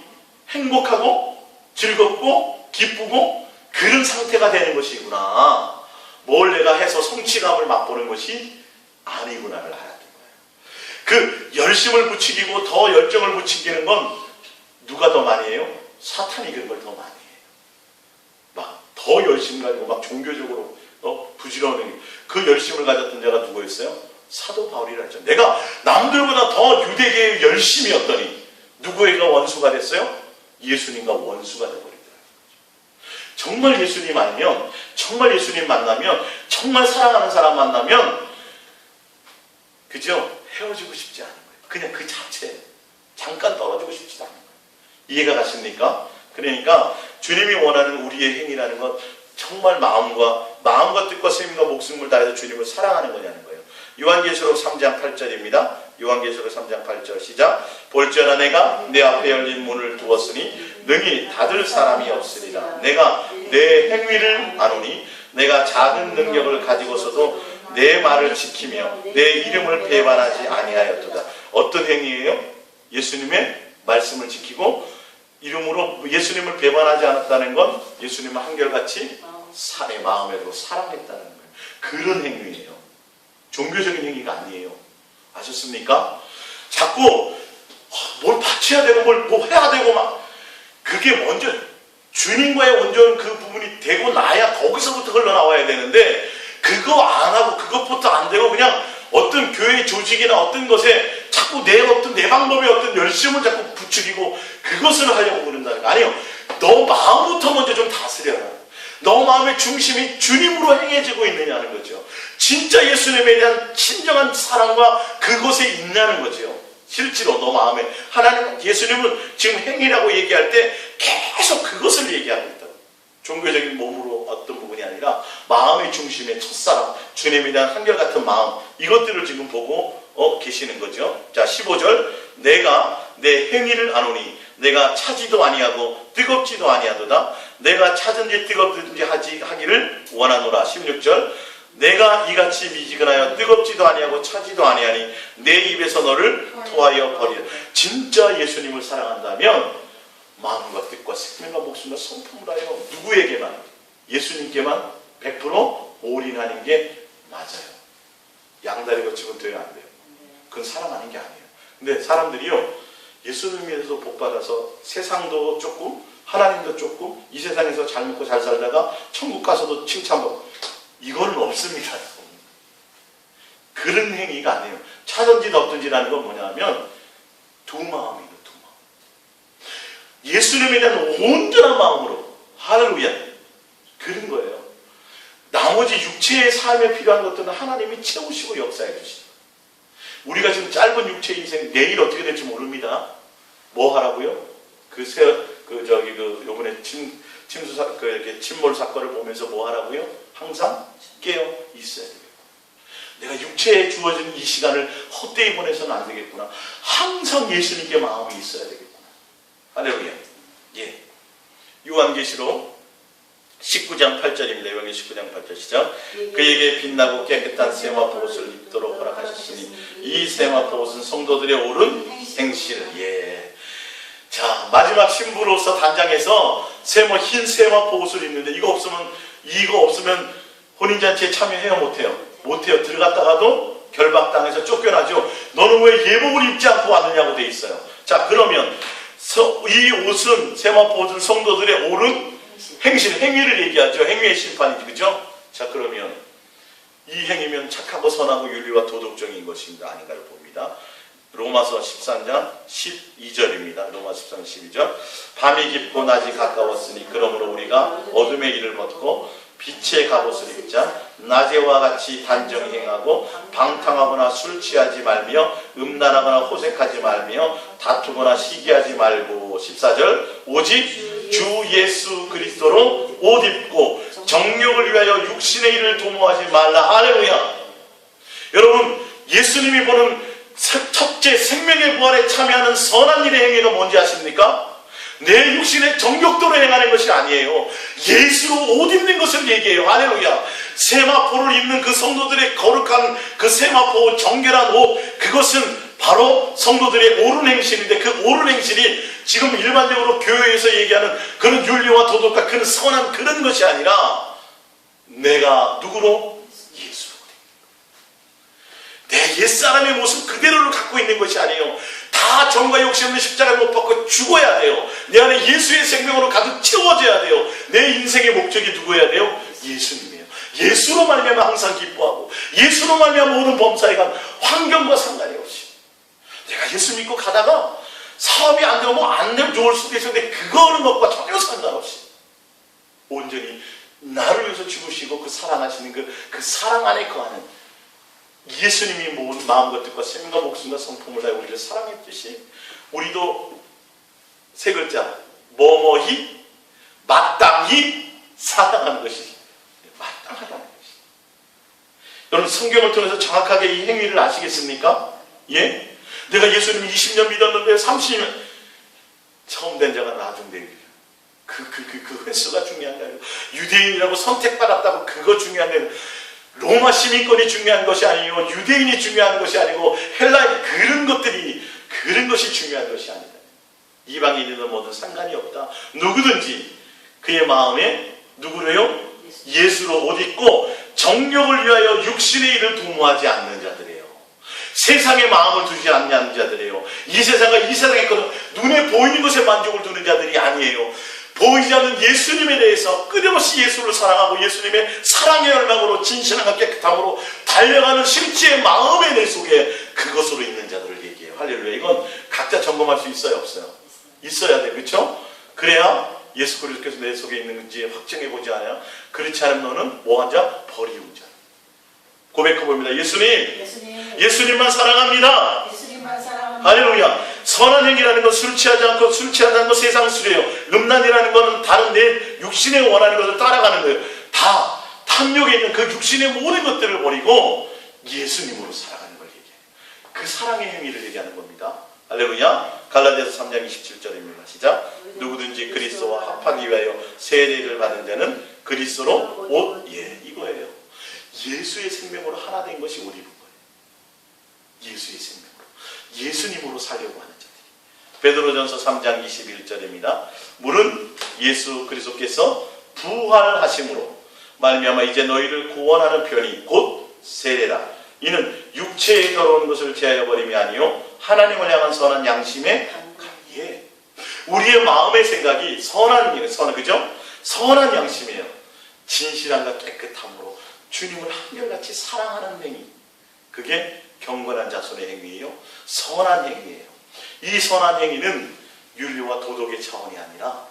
행복하고 즐겁고 기쁘고 그런 상태가 되는 것이구나. 뭘 내가 해서 성취감을 맛보는 것이 아니구나를 알아야 되는 거예요. 그 열심을 부추기고 더 열정을 부추기는 건 누가 더 많이 해요? 사탄이 그런 걸 더 많이 해요. 막 더 열심 가지고 막 종교적으로 부지런히 그 열심을 가졌던 자가 누구였어요? 사도 바울이라 했죠. 내가 남들보다 더 유대계에 열심히 했더니 누구에게 원수가 됐어요? 예수님과 원수가 되어버리더라고요. 정말 예수님 아니면, 정말 예수님 만나면, 정말 사랑하는 사람 만나면 그죠? 헤어지고 싶지 않은 거예요. 그냥 그 자체 잠깐 떨어지고 싶지 않은 거예요. 이해가 가십니까? 그러니까 주님이 원하는 우리의 행위라는 건 정말 마음과 뜻과 생명과 목숨을 다해서 주님을 사랑하는 거냐는 거예요. 요한계시록 3장 8절입니다. 요한계시록 3장 8절 시작. 볼지어다 내가 내 앞에 열린 문을 두었으니 능히 닫을 사람이 없으리라. 내가 내 행위를 아노니 내가 작은 능력을 가지고서도 내 말을 지키며 내 이름을 배반하지 아니하였도다. 어떤 행위예요? 예수님의 말씀을 지키고 이름으로 예수님을 배반하지 않았다는 건 예수님을 한결같이 내 마음에도 사랑했다는 거예요. 그런 행위예요. 종교적인 행위가 아니에요. 아셨습니까? 자꾸 뭘 바쳐야 되고 뭘 해야 되고 막 그게 먼저 주님과의 온전 그 부분이 되고 나야 거기서부터 흘러나와야 되는데 그거 안 하고 그것부터 안 되고 그냥 어떤 교회 조직이나 어떤 것에 자꾸 내 방법의 어떤 열심을 자꾸 부추기고 그것을 하려고 그런다는 거 아니에요. 너 마음부터 먼저 좀 다스려라. 너 마음의 중심이 주님으로 행해지고 있느냐는 거죠. 진짜 예수님에 대한 진정한 사랑과 그것에 있냐는 거죠. 실제로 너 마음에 하나님, 예수님은 지금 행위라고 얘기할 때 계속 그것을 얘기하고 있다고. 종교적인 몸으로 어떤 부분이 아니라 마음의 중심의 첫사랑, 주님에 대한 한결같은 마음, 이것들을 지금 보고 계시는 거죠. 자, 15절. 내가 내 행위를 아노니 내가 차지도 아니하고 뜨겁지도 아니하도다. 내가 차든지 뜨겁든지 하기를 원하노라. 16절. 내가 이같이 미지근하여 뜨겁지도 아니하고 차지도 아니하니 내 입에서 너를 토하여 버리라. 진짜 예수님을 사랑한다면 마음과 뜻과 생명과 목숨과 성품을 하여 누구에게만? 예수님께만 100% 올인하는 게 맞아요. 양다리 거치면 돼요, 안 돼요? 그건 사랑하는 게 아니에요. 근데 사람들이요, 예수님에서 복받아서 세상도 조금, 하나님도 조금, 이 세상에서 잘 먹고 잘 살다가 천국 가서도 칭찬받고, 이거는 없습니다. 그런 행위가 아니에요. 차든지 덮든지라는 건 뭐냐면 두 마음이에요. 두 마음. 예수님에 대한 온전한 마음으로, 할렐루야, 그런 거예요. 나머지 육체의 삶에 필요한 것들은 하나님이 채우시고 역사해 주시죠. 우리가 지금 짧은 육체 인생, 내일 어떻게 될지 모릅니다. 뭐 하라고요? 요번에 이렇게 침몰 사건을 보면서 뭐 하라고요? 항상 깨어 있어야 돼요. 내가 육체에 주어진 이 시간을 헛되이 보내서는 안 되겠구나. 항상 예수님께 마음이 있어야 되겠구나. 할렐루야. 예. 요한계시록 19장 8절입니다. 요한계시록 19장 8절 시작. 그에게 빛나고 깨끗한 세마포 옷을 입도록 허락하셨으니 이 세마포 옷은 성도들의 옳은 행실. 예. 자, 마지막 신부로서 단장해서 흰 세마포 옷을 입는데 이거 없으면 혼인잔치에 참여해요, 못해요? 못해요. 들어갔다가도 결박당해서 쫓겨나죠. 너는 왜 예복을 입지 않고 왔느냐고 돼 있어요. 자, 그러면 이 옷은, 세마포 옷은 성도들의 옳은 행실, 행위를 얘기하죠. 행위의 심판이죠. 그죠? 자, 그러면 이 행위면 착하고 선하고 윤리와 도덕적인 것입니다. 아닌가를 봅니다. 로마서 13장 12절입니다. 로마서 13장 12절. 밤이 깊고 낮이 가까웠으니 그러므로 우리가 어둠의 일을 벗고 빛의 갑옷을 입자. 낮에와 같이 단정히 행하고 방탕하거나 술 취하지 말며 음란하거나 호색하지 말며 다투거나 시기하지 말고. 14절. 오직 주 예수 그리스도로 옷 입고 정욕을 위하여 육신의 일을 도모하지 말라. 할렐루야. 여러분, 예수님이 보는 첫째 생명의 부활에 참여하는 선한 일의 행위가 뭔지 아십니까? 내 육신의 정욕도로 행하는 것이 아니에요. 예수로 옷 입는 것을 얘기해요. 할렐루야. 세마포를 입는 그 성도들의 거룩한 그 세마포 정결한 옷, 그것은 바로 성도들의 옳은 행실인데, 그 옳은 행실이 지금 일반적으로 교회에서 얘기하는 그런 윤리와 도덕과 그런 선한 그런 것이 아니라 내가 누구로? 예수로. 내 옛사람의 모습 그대로를 갖고 있는 것이 아니에요. 다 정과 욕심 없는 십자가를 못 받고 죽어야 돼요. 내 안에 예수의 생명으로 가득 채워져야 돼요. 내 인생의 목적이 누구여야 돼요? 예수님이에요. 예수로 말미암아 항상 기뻐하고, 예수로 말미암아 모든 범사에 간 환경과 상관이 없이, 내가 예수 믿고 가다가 사업이 안 되고 뭐 안 되면 좋을 수도 있었는데 그거는 것과 전혀 상관없이 온전히 나를 위해서 죽으시고 그 사랑하시는 그 사랑 안에 거하는 예수님이 모든 마음과 뜻과 생명과 목숨과 성품을 다해 우리를 사랑했듯이 우리도 세 글자, 뭐뭐히 마땅히 사랑하는 것이 마땅하다는 것이. 여러분, 성경을 통해서 정확하게 이 행위를 아시겠습니까? 예? 내가 예수님 20년 믿었는데 30년 처음 된 자가 나중되기를. 그 횟수가 중요한 게 아니고, 유대인이라고 선택받았다고 그거 중요한 게 아니고, 로마 시민권이 중요한 것이 아니고, 유대인이 중요한 것이 아니고, 헬라인 그런 것이 중요한 것이 아니다. 이방인이든 뭐든 상관이 없다. 누구든지 그의 마음에 누구래요? 예수로 옷 입고 정욕을 위하여 육신의 일을 도모하지 않는 자들이에요. 세상에 마음을 두지 않는 자들이에요. 이 세상에 눈에 보이는 것에 만족을 두는 자들이 아니에요. 보이지 않는 예수님에 대해서 끊임없이 예수를 사랑하고 예수님의 사랑의 열망으로 진실함과 깨끗함으로 달려가는 실제의 마음의 내 속에 그것으로 있는 자들을 얘기해요. 할렐루야. 이건 각자 점검할 수 있어요, 없어요? 있어야 돼, 그렇죠? 그래야 예수 그리스도께서 내 속에 있는지 확증해보지 않아요. 그렇지 않으면 너는 뭐한 자? 버리운 자. 고백해봅니다. 예수님만 사랑합니다. 할렐루야. 선한 행위라는 건 술 취하지 않고, 술 취한다는 건 세상 술이에요. 음란이라는 건 다른 내 육신에 원하는 것을 따라가는 거예요. 다 탐욕에 있는 그 육신의 모든 것들을 버리고 예수님으로 살아가는 걸 얘기해요. 그 사랑의 행위를 얘기하는 겁니다. 할렐루야. 갈라디아서 3장 27절입니다. 시작. 누구든지 그리스도와 합하기 위하여 세례를 받은 자는 그리스도로 옷, 예, 이거예요. 예수의 생명으로 하나 된 것이 옷 입은 거예요. 예수의 생명으로. 예수님으로 살려고 하는 자들. 베드로전서 3장 21절입니다. 물은 예수 그리스도께서 부활하심으로 말미암아 이제 너희를 구원하는 편이 곧 세례라. 이는 육체에 들어오는 것을 제하여 버림이 아니요 하나님을 향한 선한 양심의 감기에. 우리의 마음의 생각이 그죠? 선한 양심이에요. 진실함과 깨끗함으로 주님을 한결같이 사랑하는 행위. 그게 경건한 자손의 행위예요. 선한 행위예요. 이 선한 행위는 윤리와 도덕의 차원이 아니라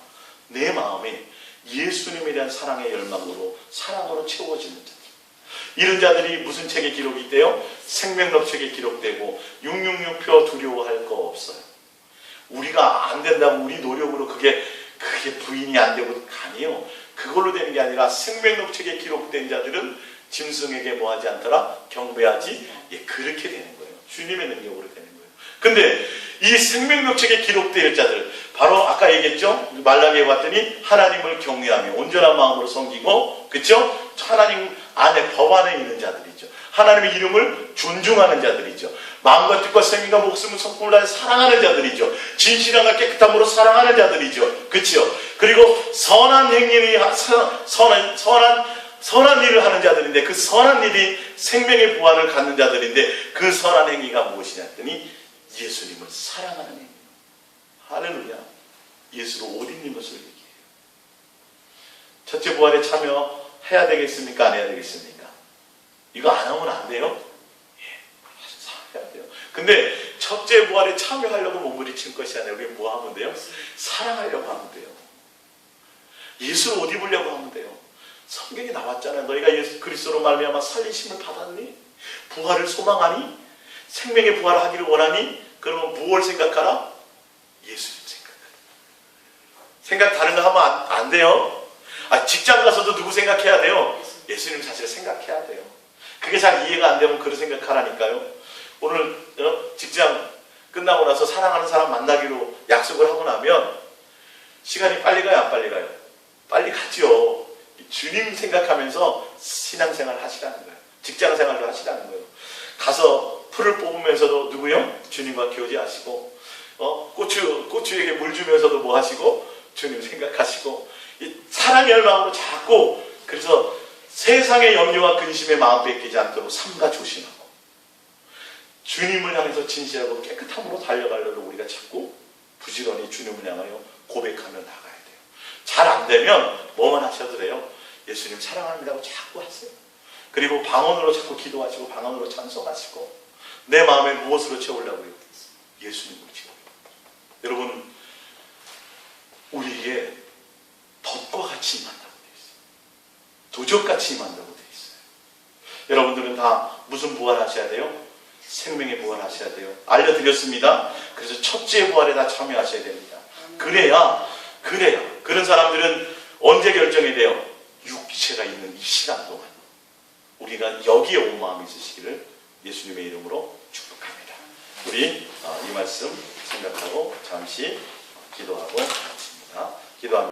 내 마음에 예수님에 대한 사랑의 열망으로 사랑으로 채워지는 자들. 이런 자들이 무슨 책에 기록이 있대요? 생명록 책에 기록되고 666표 두려워할 거 없어요. 우리가 안 된다고 우리 노력으로 그게 부인이 안 되고 아니에요. 그걸로 되는 게 아니라 생명록 책에 기록된 자들은 짐승에게 뭐하지 않더라? 경배하지. 그렇게 되는 거예요. 주님의 능력으로 되는 거예요. 근데 이 생명록 책에 기록될 자들, 바로 아까 얘기했죠? 말라기에 봤더니 하나님을 경외하며 온전한 마음으로 섬기고, 그렇죠? 하나님 안에, 법 안에 있는 자들이죠. 하나님의 이름을 존중하는 자들이죠. 마음과 뜻과 생명과 목숨을 성품을 다해 사랑하는 자들이죠. 진실함과 깨끗함으로 사랑하는 자들이죠. 그렇죠? 그리고 선한 행위를 선한 일을 하는 자들인데, 그 선한 일이 생명의 부활을 갖는 자들인데, 그 선한 행위가 무엇이냐 했더니 예수님을 사랑하는 행위. 할렐루야. 예수로 옷 입는 것을 얘기해요. 첫째 부활에 참여해야 되겠습니까? 안 해야 되겠습니까? 이거 안 하면 안 돼요? 해야 돼요. 근데 첫째 부활에 참여하려고 몸부림친 것이 아니라 우리 뭐 하면 돼요? 사랑하려고 하면 돼요. 예수로 옷 입으려고 하면 돼요. 성경에 나왔잖아요. 너희가 예수 그리스도로 말미암아 살리심을 받았니? 부활을 소망하니? 생명의 부활을 하기를 원하니? 그러면 무엇을 생각하라? 예수님 생각 다른 거 하면 안 돼요. 직장 가서도 누구 생각해야 돼요? 예수님 사실 생각해야 돼요. 그게 잘 이해가 안 되면 그런 생각하라니까요. 오늘 직장 끝나고 나서 사랑하는 사람 만나기로 약속을 하고 나면 시간이 빨리 가요? 안 빨리 가요? 빨리 가죠. 주님 생각하면서 신앙생활을 하시라는 거예요. 직장생활을 하시라는 거예요. 가서 풀을 뽑으면서도 누구요? 주님과 교제하시고, 고추에게 물 주면서도 뭐 하시고? 주님 생각하시고, 이 사랑의 열망으로 자꾸, 그래서 세상의 염려와 근심에 마음 뺏기지 않도록 삼가 조심하고 주님을 향해서 진실하고 깨끗함으로 달려가려고 우리가 자꾸 부지런히 주님을 향하여 고백하며 나가야 돼요. 잘 안 되면 뭐만 하셔도 돼요. 예수님 사랑합니다고 자꾸 하세요. 그리고 방언으로 자꾸 기도하시고 방언으로 찬송하시고 내 마음에 무엇으로 채우려고요? 예수님으로 채우려고. 여러분, 우리에게 덫과 같이 임한다고 되어 있어요. 도적같이 임한다고 되어 있어요. 여러분들은 다 무슨 부활하셔야 돼요? 생명의 부활하셔야 돼요. 알려드렸습니다. 그래서 첫째 부활에 다 참여하셔야 됩니다. 그래야 그런 사람들은 언제 결정이 돼요? 육체가 있는 이 시간 동안 우리가 여기에 온 마음이 있으시기를 예수님의 이름으로 축복합니다. 우리 이 말씀 생각하고 잠시 기도하고 마칩니다. 기도합니다.